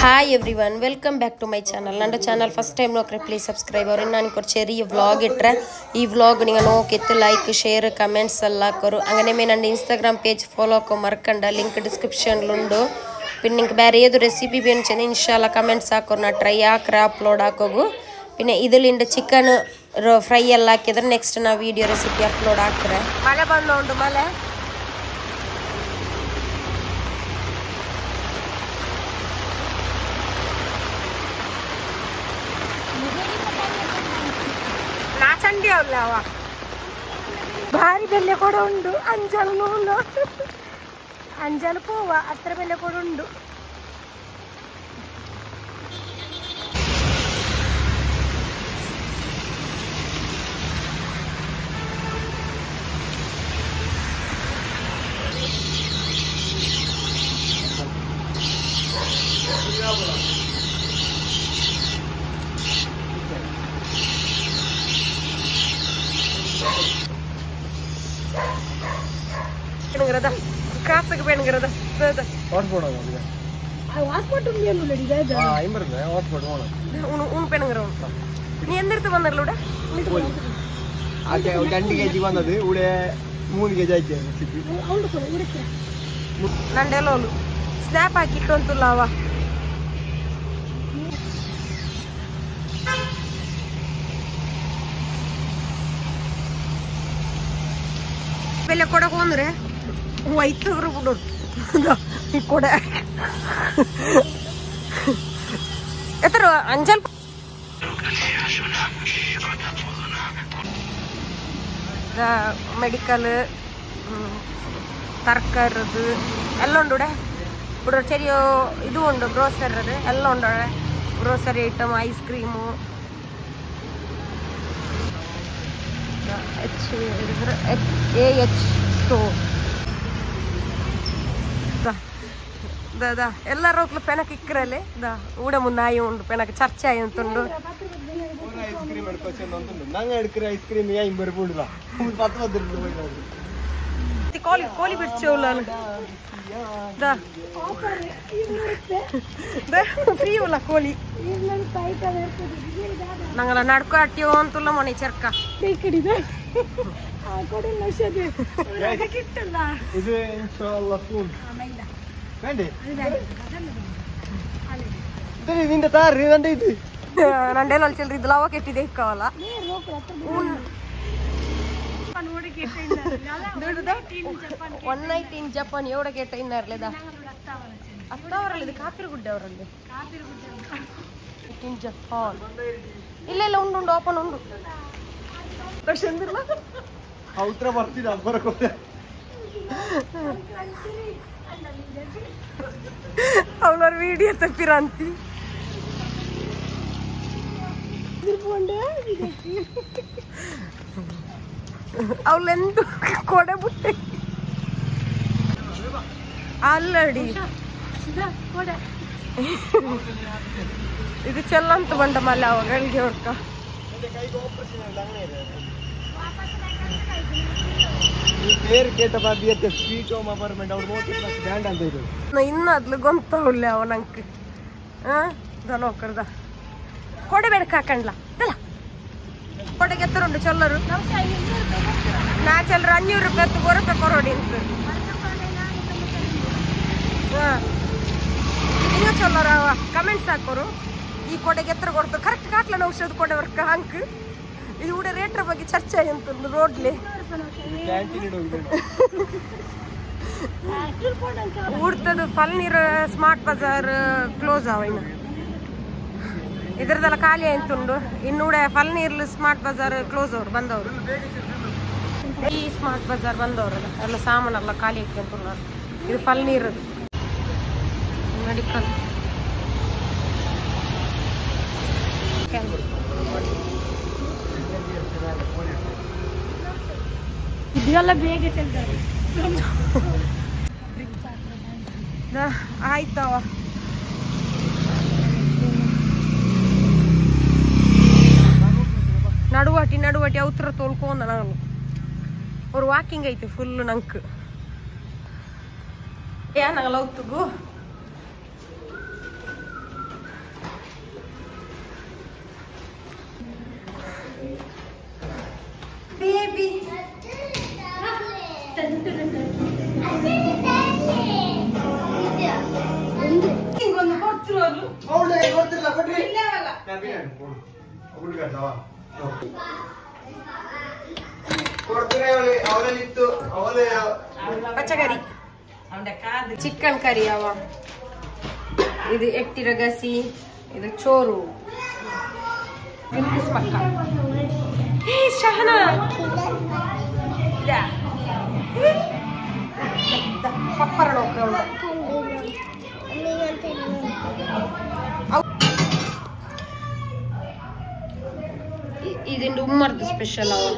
Hi everyone welcome back to my channel. ನನ್ನ channel first time ನೋಕ್ರೆ please subscribe ಅವ್ರೆ. ನಾನು ചെറിയ വ്ളോഗ് ഇട്ടെ ഈ വ്ളോഗ് നിങ്ങൾ നോക്കിയിട്ട് ലൈക്ക് ഷെയർ കമന്റ്സ് എല്ലാം ആക്കರು. അങ്ങനെ ನನ್ನ ഇൻസ്റ്റാഗ്രാം പേജ് ഫോളോ ആക്കോ മറക്കണ്ട. ലിങ്ക് ഡിസ്ക്രിപ്ഷനിലുണ്ട്. പിന്നെ നിങ്ങൾക്ക് ಬೇರೆ ഏത് റെസിപ്പി വേണമെന്ന് ഇൻഷാല്ല കമന്റ്സ് ആക്കರು. ನಾನು ಟ್ರೈ ಆಕ್ರೆ ಅಪ್ಲೋಡ್ ಆಕೋಗು. പിന്നെ ഇതിലിണ്ട് ಚಿಕನ್ ಫ್ರೈ ಎಲ್ಲ ಹಾಕಿದ್ರೆ ನೆಕ್ಸ್ಟ್ ನಾ ವಿಡಿಯೋ ರೆಸಿಪಿ ಅಪ್ಲೋಡ್ ಆಕ್ರೆ. ಮಳೆ ಬಂದೋಂಡು ಮಳೆ ಚಂಡಿ ಅವಲ್ಲ ಭಾರಿ ಬೆಲೆ ಕೂಡ ಉಂಡು. ಅಂಜಲ್ ನೂಲು ಅಂಜಲ್ ಪೂವ ಅತ್ರ ಬೆಲೆ ಕೂಡ ಉಂಡು. പെണ്ണുങ്ങറതാ ക്രാഫ്റ്റ് പെണ്ണുങ്ങറതാ ഹോട്ട്സ്പോട്ട് പെണ്ണുങ്ങറ നീ എന്തെടുത്ത് വന്നൂടെ? 2 kg വന്നത് ഇവിടെ 3 kg ആയിട്ട് ನಂಡೆಲ್ಲ ಸ್ನ್ಯಾಪ್ ಹಾಕಿಟ್ಟು ಅಂತಲ್ಲ ಅವ ಬೆಲೆ ಕೊಡಕ್ ಹೋದ್ರೆ ವೈತವ್ರು ಬಿಡೋರು ಈ ಕೊಡ ಎತ್ತರ ಅಂಜಲ್ ಮೆಡಿಕಲ್ ತರಕಾರಿದು ಎಲ್ಲ ಉಂಡು ഇവിടെ ചെറിയ ഇതും ഉണ്ട്. ഗ്രോസറി എല്ലാം ഉണ്ട്. ഗ്രോസറി ഐറ്റം ഐസ്ക്രീമു സ്റ്റോർ ಎಲ್ಲ ರೋಕ್ಲು ಪೆನಕ್ ಇಕ್ಕರಲ್ಲೇ ಊಡ ಮುನ್ನಾಯಿ ಉಂಡು ಪೆನಕ್ ಚರ್ಚಾಯಿ ಅಂತುಂಡು. ಕೋಳಿ ಬಿಡ್ಸೇವು ನಾನು ಫ್ರೀ ಉಲ್ಲ ಕೋಳಿ ನಂಗಲ್ಲ ನಡ್ಕೊ ಅಟ್ಟಿಯೋ ಅಂತಲ್ಲ ಮನೆ ಚರ್ಕ ನಂಡೆಲ್ಲ ಚೆಲ್ರಿ ಇದು ಲವ ಕೆಟ್ಟಿದೆ ಇಕ್ಕವಲ್ಲ 1 in ಜಪಾನ್ ಎವಡ ಕೇಟ ಇನ್ನರ್ಲೆದ ಅತ್ತವರಲ್ಲಿ ಇದು ಕಾಪಿರಗುಡ್ಡೆ ಅವರಲ್ಲಿ ಇನ್ ಜಪಾನ್ ಇಲ್ಲ ಉಂಡು ಓಪನ್ ಉಂಡು ಔತ್ರ ಬರ್ತಿದ ಬರಕೋತೆ ಅವನವ್ರ ವಿಡಿಯೋ ತಪ್ಪಿರಂತಿ ಅವಳೆಂದು ಕೊಡೆ ಬುಟ್ಟೆ ಅಲ್ಲಡಿ ಇದು ಚೆಲ್ಲಂತ ಬಂಡ ಮಲ್ಲ ಅವಗಳಿಗೆ ಹೊಡ್ಕ ಇನ್ನು ಅದ್ಲು ಗೊಂತವಲ್ಲ ಅವನಂಕ್ ನೋಕರ್ದ ಕೊಡೆ ಬೇಡ ಹಾಕಂಡ್ಲ ಕೊಡೆಗೆ ಎತ್ತರುಂಡು ಚೊಲ್ಲರು ನಾ ಚಲ್ರ 500 ರೂಪಾಯಿ ಬರುತ್ತೆ ಕೊರೋಡಿ ಅಂತ ಇನ್ನೂ ಚೊಲ್ಲರ ಕಮೆಂಟ್ಸ್ ಹಾಕೋರು ಈ ಕೊಡೆಗೆ ಎತ್ತರ ಕೊಡ್ತಾರೆ ಕರೆಕ್ಟ್ ಹಾಕ್ಲ ಔಷಧ ಕೊಡೆ ವರ್ಕ ಹಂಕ್ ಇದು ಕೂಡ ರೇಟ್ರ ಬಗ್ಗೆ ಚರ್ಚೆ ಅಂತಂದು ರೋಡ್ಲಿ ಊಡ್ತದ ಫಲ್ನೀರ್ ಸ್ಮಾರ್ಟ್ ಬಜಾರ್ ಕ್ಲೋಸ್ ಅವ ಇನ್ನು ಇದ್ರದೆಲ್ಲ ಖಾಲಿ ಆಯ್ತುಂಡು. ಇನ್ನೂಡ ಫಲ್ನೀರ್ಲು ಸ್ಮಾರ್ಟ್ ಬಜಾರ್ ಕ್ಲೋಸ್ ಅವ್ರು ಬಂದವರು. ಈ ಸ್ಮಾರ್ಟ್ ಬಜಾರ್ ಬಂದವ್ರಲ್ಲ ಎಲ್ಲ ಸಾಮಾನೆಲ್ಲ ಖಾಲಿ ಆಯ್ತು. ಇದು ಫಲ್ನೀರ್ ಮೆಡಿಕಲ್ ಇದೆಲ್ಲ ಬೇಗ ಆಯ್ತವ ನಡುವಟಿ ಅವತ್ರ ತೋಲ್ಕೊಂಡ ನಾನು ಅವ್ರು ವಾಕಿಂಗ್ ಐತೆ ಫುಲ್ ನಂಕ್ ಏನಲ್ಲ ಹೊತ್ತಿಗೂ ಬೇಬಿ ಹಿಂಗೊಂದು ಕೊಡ್ತಿರು ಪಚ್ಚಕರಿ ಚಿಕನ್ ಕರಿ ಅವ ಇದು ಎಟ್ಟಿರ ಗಸಿ ಇದು ಚೋರು ಪಕ್ಕ ಶಹನ ಪಪ್ಪರ ഇതിന്റെ ഉമ്മർത്ത് സ്പെഷ്യൽ ആവും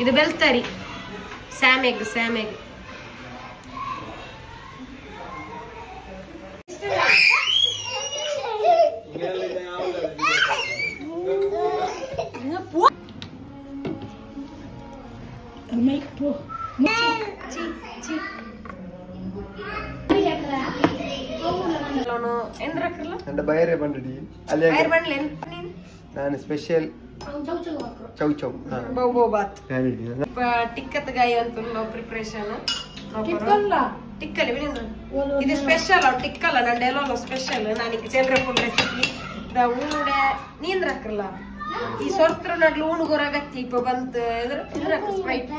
ഇത് വെൽത്തരി സാമേഗ് സാമേഗ് എന്റെ ബയറെ പണ്ടിട്ട് ನಾನು ಸ್ಪೆಷಲ್ ಚೌ ಚೌ ಬಹುಬಹುಬಾತ್ ಟಿಕ್ಕತ್ ಗಾಯ ಅಂತ ಪ್ರಿಪರೇಷನ್ ಟಿಕ್ಕಲ್ಲಿ ಇದು ಸ್ಪೆಷಲ್ ಟಿಕ್ಕಲ್ಲ ನಂದು ಎಲ್ಲ ಸ್ಪೆಷಲ್ ನಾನೀಗ ಚಿಲ್ಡ್ರೆ ಫುಡ್ ರೆಸಿಪಿ ಊನುಡೆ ನೀಂದ್ರಕ್ಕಲ್ಲ ಈ ಸೊರ್ತ್ರ ನಡ್ಲು ಊನುಗೋರ ಅಗತ್ಯ ಇಪ್ಪ ಬಂತ ಸ್ಪ್ರೈಟ್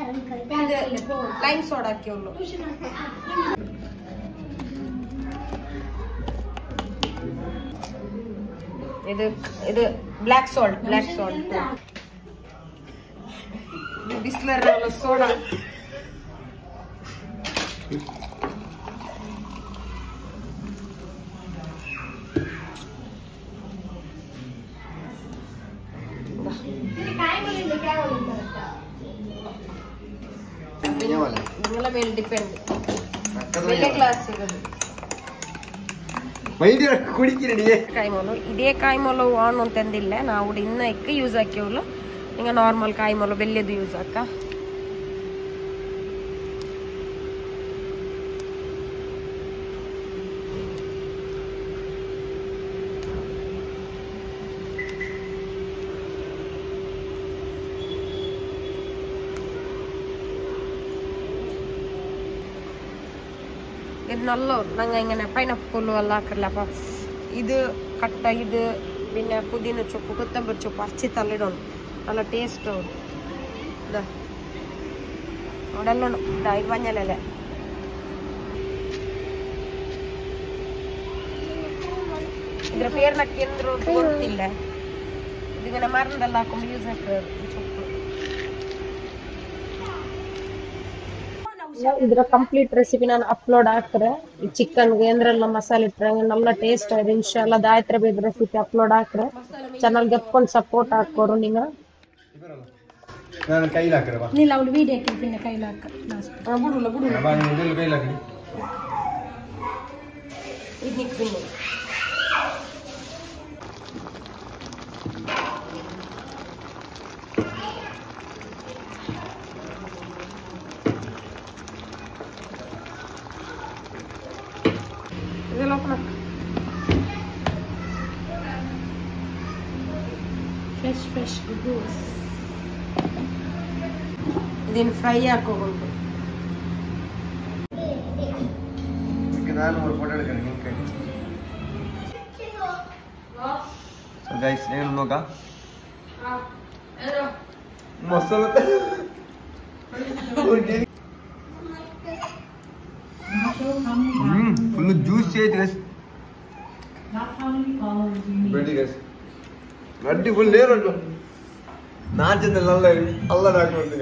ಲೈಮ್ ಸೋಡಾ ಹಾಕಿ ಅವಳು ಇದು ಇದು ಬ್ಲಾಕ್ ಸಾಲ್ಟ್ ಬಿಸ್ಲರ್ ಸೋಡಾ നിങ്ങളെ മേൽ ഡിപ്പെൻഡ് വലിയ ക്ലാസ് ಕಾಯಿಮೊಲು ಇದೇ ಕಾಯಿಮೊಲು ಆನ್ ಅಂತಂದಿಲ್ಲ ನಾವು ಇನ್ನ ಇಕ್ಕ ಯೂಸ್ ಹಾಕಿವಲ್ಲ ಈಗ ನಾರ್ಮಲ್ ಕಾಯಿಮೊಲು ಬೆಲ್ಲೆದು ಯೂಸ್ ಹಾಕ ഇത് നല്ല ഞങ്ങൾ ഇങ്ങനെ പൈനാപ്പിൾ എല്ലാം ആക്കില്ലപ്പ ഇത് കട്ട ഇത് പിന്നെ പുതിന ചൊപ്പ് കൊത്തമ്പരി ചൊപ്പ് അരച്ചി തള്ളിടണം നല്ല ടേസ്റ്റ് ആവും ഇതാ അവിടെ എല്ലാം ഇതാ ഇത് മഞ്ഞളല്ലേ ಇದ್ರ ಪೇರ್ ನಕ್ಕೆ ಎಂದ್ರು ಗೊತ್ತಿಲ್ಲ ഇതിങ്ങനെ മരുന്നെല്ലാം ಹಾಕೊಂಡು യൂസ് ആക്കുക ചൊപ്പ് ಇದರ ಕಂಪ್ಲೀಟ್ ರೆಸಿಪಿ ನಾನು ಅಪ್ಲೋಡ್ ಹಾಕ್ರೆ ಈ ಚಿಕನ್ಗೆ ಏನ್ರೆಲ್ಲ ಮಸಾಲೆ ಇಟ್ಟರೆ നല്ല ಟೇಸ್ಟ್ ಆಯ್ತು ಇನ್ಶಾಲ್ಲ ದಾಯತ್ರ ಬೇಗ ರೆಸಿಪಿ ಅಪ್ಲೋಡ್ ಹಾಕ್ರೆ ಚಾನಲ್ಗೆ ಎಪ್ಕೊಂಡು ಸಪೋರ್ಟ್ ಹಾಕೋರು ನೀವು ನಾನು ಕೈಲಿ ಹಾಕ್ರೆ ನೀಲ್ಲ ಅವಳು ವಿಡಿಯೋ ಹಾಕಿರ್ತೀನಿ ಕೈಲಿ ಹಾಕ ಬಿಡುಲ್ಲ ಕೈಲಿ ಹಾಕಿ ಇದು ಫ್ರೆಶ್ ಗೂಸ್ ಇದನ್ನು ಫ್ರೈ ಹಾಕೋಬಹುದು ನಾನು ಒಂದು ಫೋಟೋ എടുക്കണം ನಿನ್ನ ಕೈ ಸೊ ಗೈಸ್ ಏನು ನೋಗ ಮಸಾಲೆ ಫುಲ್ ಜ್ಯೂಸಿ ಐತಿ ಗೈಸ್ ಬೇಡಿ ಗೈಸ್ ಗಡ್ಡಿ ಫುಲ್ ಲೇರ್ ಉಂಟು ನಾಚಿಂದ ಅಲ್ಲ ಹಾಕೊಂಡು